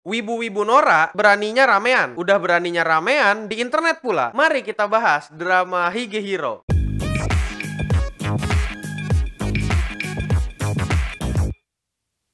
Wibu-wibu Nora beraninya ramean. Udah beraninya ramean di internet pula. Mari kita bahas drama Higehiro.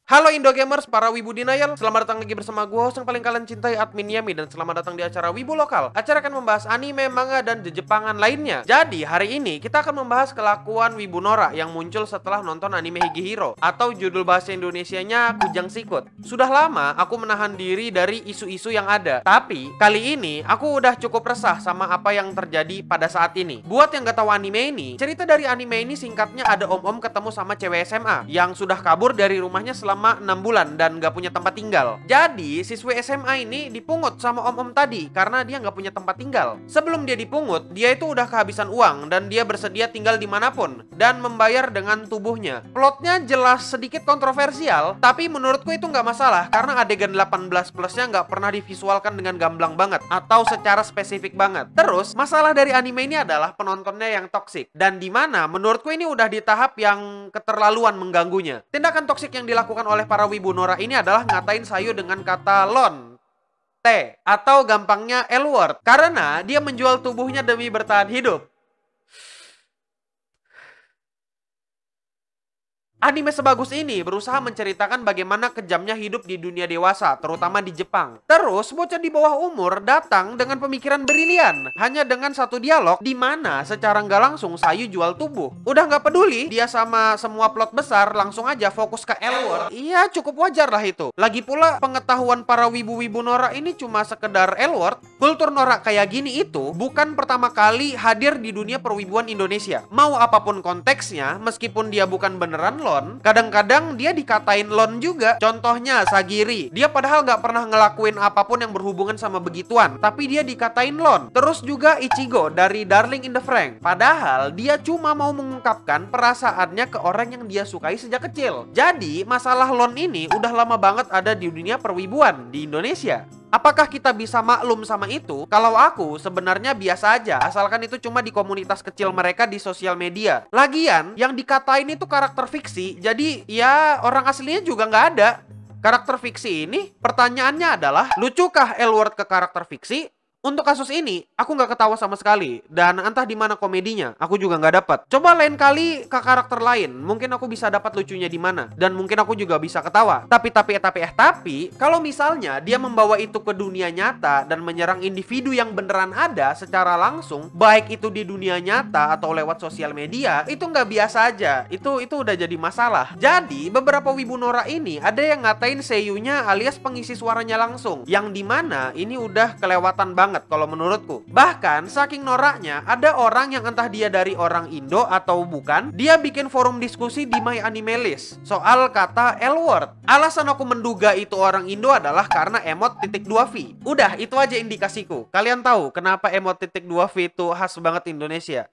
Halo Indogamers, para Wibu Denial. Selamat datang lagi bersama gue, host yang paling kalian cintai, Admin Yami. Dan selamat datang di acara Wibu Lokal. Acara akan membahas anime, manga, dan jejepangan lainnya. Jadi, hari ini kita akan membahas kelakuan Wibu Nora yang muncul setelah nonton anime Higehiro, atau judul bahasa Indonesianya Kujang Sikut. Sudah lama aku menahan diri dari isu-isu yang ada. Tapi, kali ini aku udah cukup resah sama apa yang terjadi pada saat ini. Buat yang gak tahu anime ini, cerita dari anime ini singkatnya ada om-om ketemu sama cewek SMA yang sudah kabur dari rumahnya selama 6 bulan dan gak punya tempat tinggal. Jadi siswi SMA ini dipungut sama om-om tadi karena dia gak punya tempat tinggal. Sebelum dia dipungut, dia itu udah kehabisan uang dan dia bersedia tinggal dimanapun dan membayar dengan tubuhnya. Plotnya jelas sedikit kontroversial, tapi menurutku itu gak masalah karena adegan 18 plusnya gak pernah divisualkan dengan gamblang banget atau secara spesifik banget. Terus masalah dari anime ini adalah penontonnya yang toksik, dan dimana menurutku ini udah di tahap yang keterlaluan mengganggunya. Tindakan toksik yang dilakukan oleh para wibu Nora ini adalah ngatain Sayu dengan kata lon T atau gampangnya L-word karena dia menjual tubuhnya demi bertahan hidup. Anime sebagus ini berusaha menceritakan bagaimana kejamnya hidup di dunia dewasa, terutama di Jepang. Terus, bocah di bawah umur datang dengan pemikiran brilian, hanya dengan satu dialog di mana secara nggak langsung Sayu jual tubuh. Udah nggak peduli dia sama semua plot besar, langsung aja fokus ke L-word. Iya, cukup wajar lah itu. Lagi pula, pengetahuan para wibu-wibu Nora ini cuma sekedar L-word. Kultur Nora kayak gini itu bukan pertama kali hadir di dunia perwibuan Indonesia. Mau apapun konteksnya, meskipun dia bukan beneran lon, kadang-kadang dia dikatain lon juga. Contohnya Sagiri, dia padahal nggak pernah ngelakuin apapun yang berhubungan sama begituan, tapi dia dikatain lon. Terus juga Ichigo dari Darling in the Franxx, padahal dia cuma mau mengungkapkan perasaannya ke orang yang dia sukai sejak kecil. Jadi masalah lon ini udah lama banget ada di dunia perwibuan di Indonesia. Apakah kita bisa maklum sama itu? Kalau aku sebenarnya biasa aja, asalkan itu cuma di komunitas kecil mereka di sosial media. Lagian, yang dikatain itu karakter fiksi, jadi ya orang aslinya juga nggak ada. Karakter fiksi ini, pertanyaannya adalah, lucukah L-word ke karakter fiksi? Untuk kasus ini, aku nggak ketawa sama sekali. Dan entah di mana komedinya, aku juga nggak dapat. Coba lain kali ke karakter lain, mungkin aku bisa dapat lucunya di mana. Dan mungkin aku juga bisa ketawa. Tapi, kalau misalnya dia membawa itu ke dunia nyata dan menyerang individu yang beneran ada secara langsung, baik itu di dunia nyata atau lewat sosial media, itu nggak biasa aja. Itu udah jadi masalah. Jadi, beberapa wibu Nora ini ada yang ngatain seiyunya alias pengisi suaranya langsung. Yang dimana ini udah kelewatan banget kalau menurutku. Bahkan saking noraknya, ada orang yang entah dia dari orang Indo atau bukan, dia bikin forum diskusi di My Anime List soal kata L-word. Alasan aku menduga itu orang Indo adalah karena emot .2V. Udah, itu aja indikasiku. Kalian tahu kenapa emot .2V itu khas banget Indonesia?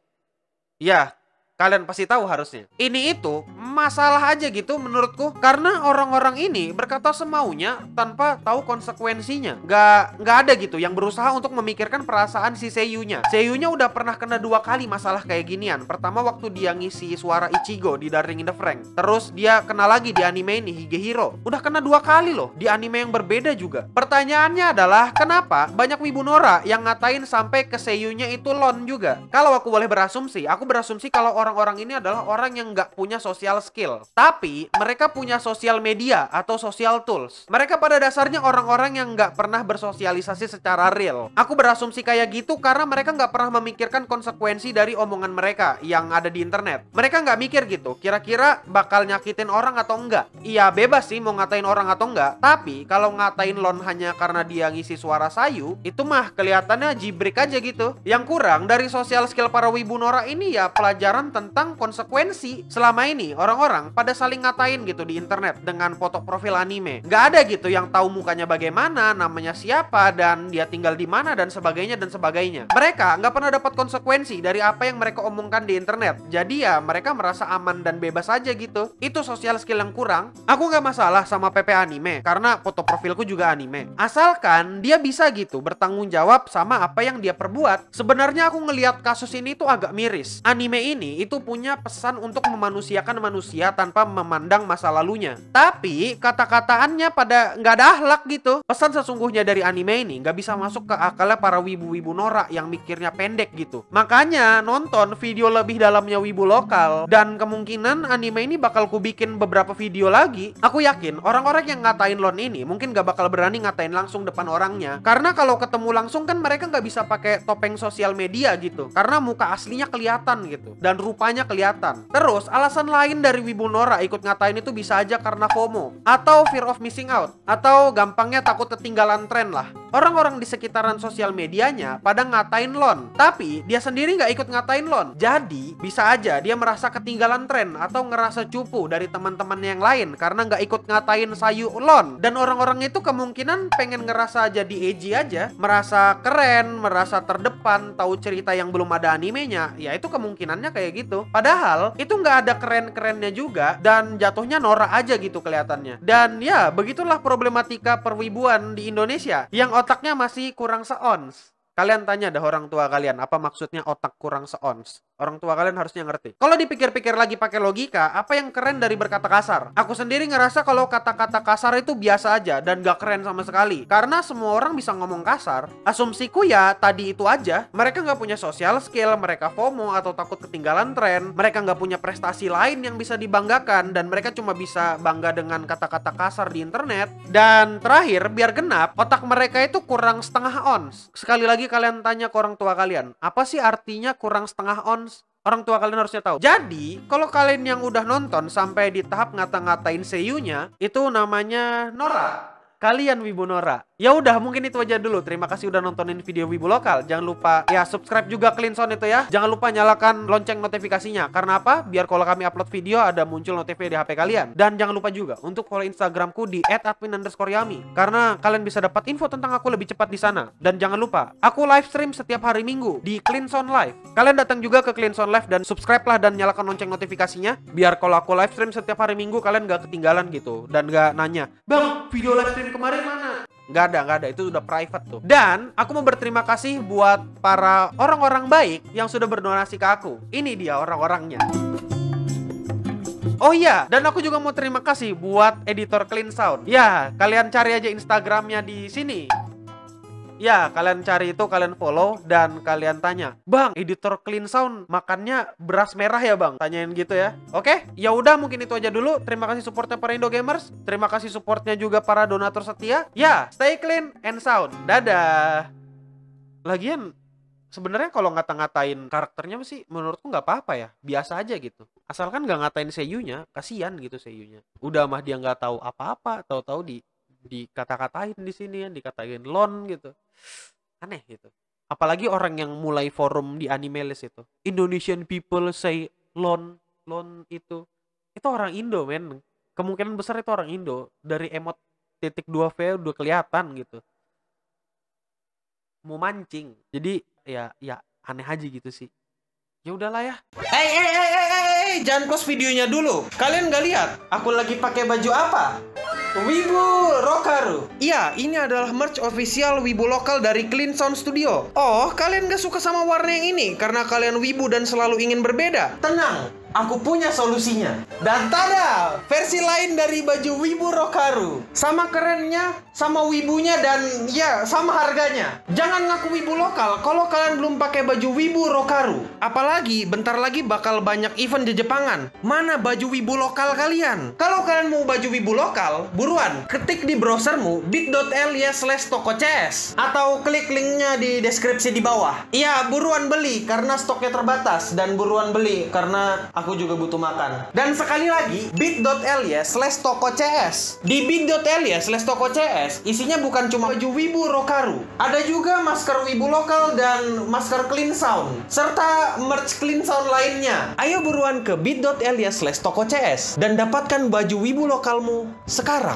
Ya, kalian pasti tahu harusnya. Ini itu masalah aja gitu menurutku, karena orang-orang ini berkata semaunya tanpa tahu konsekuensinya. Nggak ada gitu yang berusaha untuk memikirkan perasaan si seiyunya. Seiyunya udah pernah kena 2 kali masalah kayak ginian. Pertama waktu dia ngisi suara Ichigo di Darling in the Franxx. Terus dia kena lagi di anime ini Higehiro. Udah kena 2 kali loh di anime yang berbeda juga. Pertanyaannya adalah kenapa banyak wibu Nora yang ngatain sampai ke seiyunya itu lon juga? Kalau aku boleh berasumsi, aku berasumsi kalau orang-orang ini adalah orang yang nggak punya social skill, tapi mereka punya sosial media atau social tools. Mereka pada dasarnya orang-orang yang nggak pernah bersosialisasi secara real. Aku berasumsi kayak gitu karena mereka nggak pernah memikirkan konsekuensi dari omongan mereka yang ada di internet. Mereka nggak mikir gitu, kira-kira bakal nyakitin orang atau enggak. Iya bebas sih mau ngatain orang atau enggak, tapi kalau ngatain lon hanya karena dia ngisi suara Sayu, itu mah kelihatannya jibrik aja gitu. Yang kurang dari sosial skill para wibu Nora ini ya pelajaran tentang konsekuensi. Selama ini orang-orang pada saling ngatain gitu di internet dengan foto profil anime. Nggak ada gitu yang tahu mukanya bagaimana, namanya siapa, dan dia tinggal di mana, dan sebagainya dan sebagainya. Mereka nggak pernah dapat konsekuensi dari apa yang mereka omongkan di internet. Jadi ya mereka merasa aman dan bebas aja gitu. Itu sosial skill yang kurang. Aku nggak masalah sama PP anime karena foto profilku juga anime. Asalkan dia bisa gitu bertanggung jawab sama apa yang dia perbuat. Sebenarnya aku ngelihat kasus ini tuh agak miris. Anime ini itu punya pesan untuk memanusiakan manusia tanpa memandang masa lalunya. Tapi kata-kataannya pada nggak ada akhlak gitu. Pesan sesungguhnya dari anime ini nggak bisa masuk ke akalnya para wibu-wibu norak yang mikirnya pendek gitu. Makanya nonton video lebih dalamnya wibu lokal, dan kemungkinan anime ini bakal ku bikin beberapa video lagi. Aku yakin orang-orang yang ngatain Lon ini mungkin gak bakal berani ngatain langsung depan orangnya, karena kalau ketemu langsung kan mereka nggak bisa pakai topeng sosial media gitu, karena muka aslinya kelihatan gitu dan rupanya kelihatan. Terus alasan lain dari wibu norak ikut ngatain itu bisa aja karena FOMO atau fear of missing out, atau gampangnya takut ketinggalan tren lah. Orang-orang di sekitaran sosial medianya pada ngatain Lon, tapi dia sendiri nggak ikut ngatain Lon. Jadi bisa aja dia merasa ketinggalan tren atau ngerasa cupu dari teman-teman yang lain karena nggak ikut ngatain sayu Lon. Dan orang-orang itu kemungkinan pengen ngerasa jadi edgy aja, merasa keren, merasa terdepan, tahu cerita yang belum ada animenya. Ya itu kemungkinannya kayak gitu. Padahal itu nggak ada keren-kerennya juga dan jatuhnya norak aja gitu kelihatannya. Dan ya begitulah problematika perwibuan di Indonesia yang otaknya masih kurang seons. Kalian tanya dah orang tua kalian, apa maksudnya otak kurang seons? Orang tua kalian harusnya ngerti. Kalau dipikir-pikir lagi pakai logika, apa yang keren dari berkata kasar? Aku sendiri ngerasa kalau kata-kata kasar itu biasa aja dan gak keren sama sekali. Karena semua orang bisa ngomong kasar. Asumsiku ya tadi itu aja. Mereka gak punya social skill, mereka FOMO atau takut ketinggalan tren. Mereka gak punya prestasi lain yang bisa dibanggakan, dan mereka cuma bisa bangga dengan kata-kata kasar di internet. Dan terakhir, biar genap, otak mereka itu kurang setengah ons. Sekali lagi kalian tanya ke orang tua kalian, apa sih artinya kurang setengah ons? Orang tua kalian harusnya tahu. Jadi, kalau kalian yang udah nonton sampai di tahap ngata-ngatain seiyunya, itu namanya norak. Kalian wibu norak. Ya udah, mungkin itu aja dulu. Terima kasih udah nontonin video wibu lokal. Jangan lupa ya subscribe juga CleanSound itu ya. Jangan lupa nyalakan lonceng notifikasinya. Karena apa? Biar kalau kami upload video ada muncul notifikasi di HP kalian. Dan jangan lupa juga untuk follow Instagramku di @admin_yami. Karena kalian bisa dapat info tentang aku lebih cepat di sana. Dan jangan lupa, aku live stream setiap hari Minggu di CleanSound Live. Kalian datang juga ke CleanSound Live dan subscribe lah dan nyalakan lonceng notifikasinya. Biar kalau aku live stream setiap hari Minggu kalian gak ketinggalan gitu. Dan gak nanya, "Bang, video live stream kemarin mana?" Nggak ada, itu udah private tuh. Dan aku mau berterima kasih buat para orang-orang baik yang sudah berdonasi ke aku. Ini dia orang-orangnya. Oh iya, dan aku juga mau terima kasih buat editor CleanSound. Ya, kalian cari aja Instagramnya di sini. Ya, kalian cari itu, kalian follow, dan kalian tanya, "Bang, editor CleanSound makannya beras merah ya bang?" Tanyain gitu ya. Oke, ya udah mungkin itu aja dulu. Terima kasih supportnya para Indo Gamers. Terima kasih supportnya juga para donatur setia. Ya, stay clean and sound. Dadah. Lagian, sebenarnya kalau ngata-ngatain karakternya sih menurutku nggak apa-apa ya. Biasa aja gitu. Asalkan nggak ngatain seiyunya, kasihan gitu seiyunya. Udah mah dia nggak tahu apa-apa, tahu-tahu dikata-katain di sini ya, dikatain Lon gitu. Aneh gitu. Apalagi orang yang mulai forum di Animelist itu. Indonesian people say Lon itu orang Indo, men. Kemungkinan besar itu orang Indo. Dari emot .2v udah kelihatan gitu. Mau mancing. Jadi ya aneh aja gitu sih. Ya udahlah ya. Hey, jangan close videonya dulu. Kalian nggak lihat aku lagi pakai baju apa? Wibu Rokaru. Iya, ini adalah merch official wibu lokal dari CleanSound Studio. Oh, kalian gak suka sama warna yang ini karena kalian wibu dan selalu ingin berbeda? Tenang, aku punya solusinya. Dan tada, versi lain dari baju wibu Rokaru. Sama kerennya, sama wibunya, dan ya sama harganya. Jangan ngaku wibu lokal kalau kalian belum pakai baju wibu Rokaru. Apalagi bentar lagi bakal banyak event di Jepangan. Mana baju wibu lokal kalian? Kalau kalian mau baju wibu lokal, buruan ketik di browsermu bit.ly/toko.cs atau klik linknya di deskripsi di bawah. Iya, buruan beli karena stoknya terbatas, dan buruan beli karena aku juga butuh makan. Dan sekali lagi, bit.ly/toko.cs. Di bit.ly/toko.cs isinya bukan cuma baju wibu Rokaru, ada juga masker wibu lokal dan masker CleanSound serta merch CleanSound lainnya. Ayo buruan ke bit.ly/toko.cs dan dapatkan baju wibu lokalmu sekarang.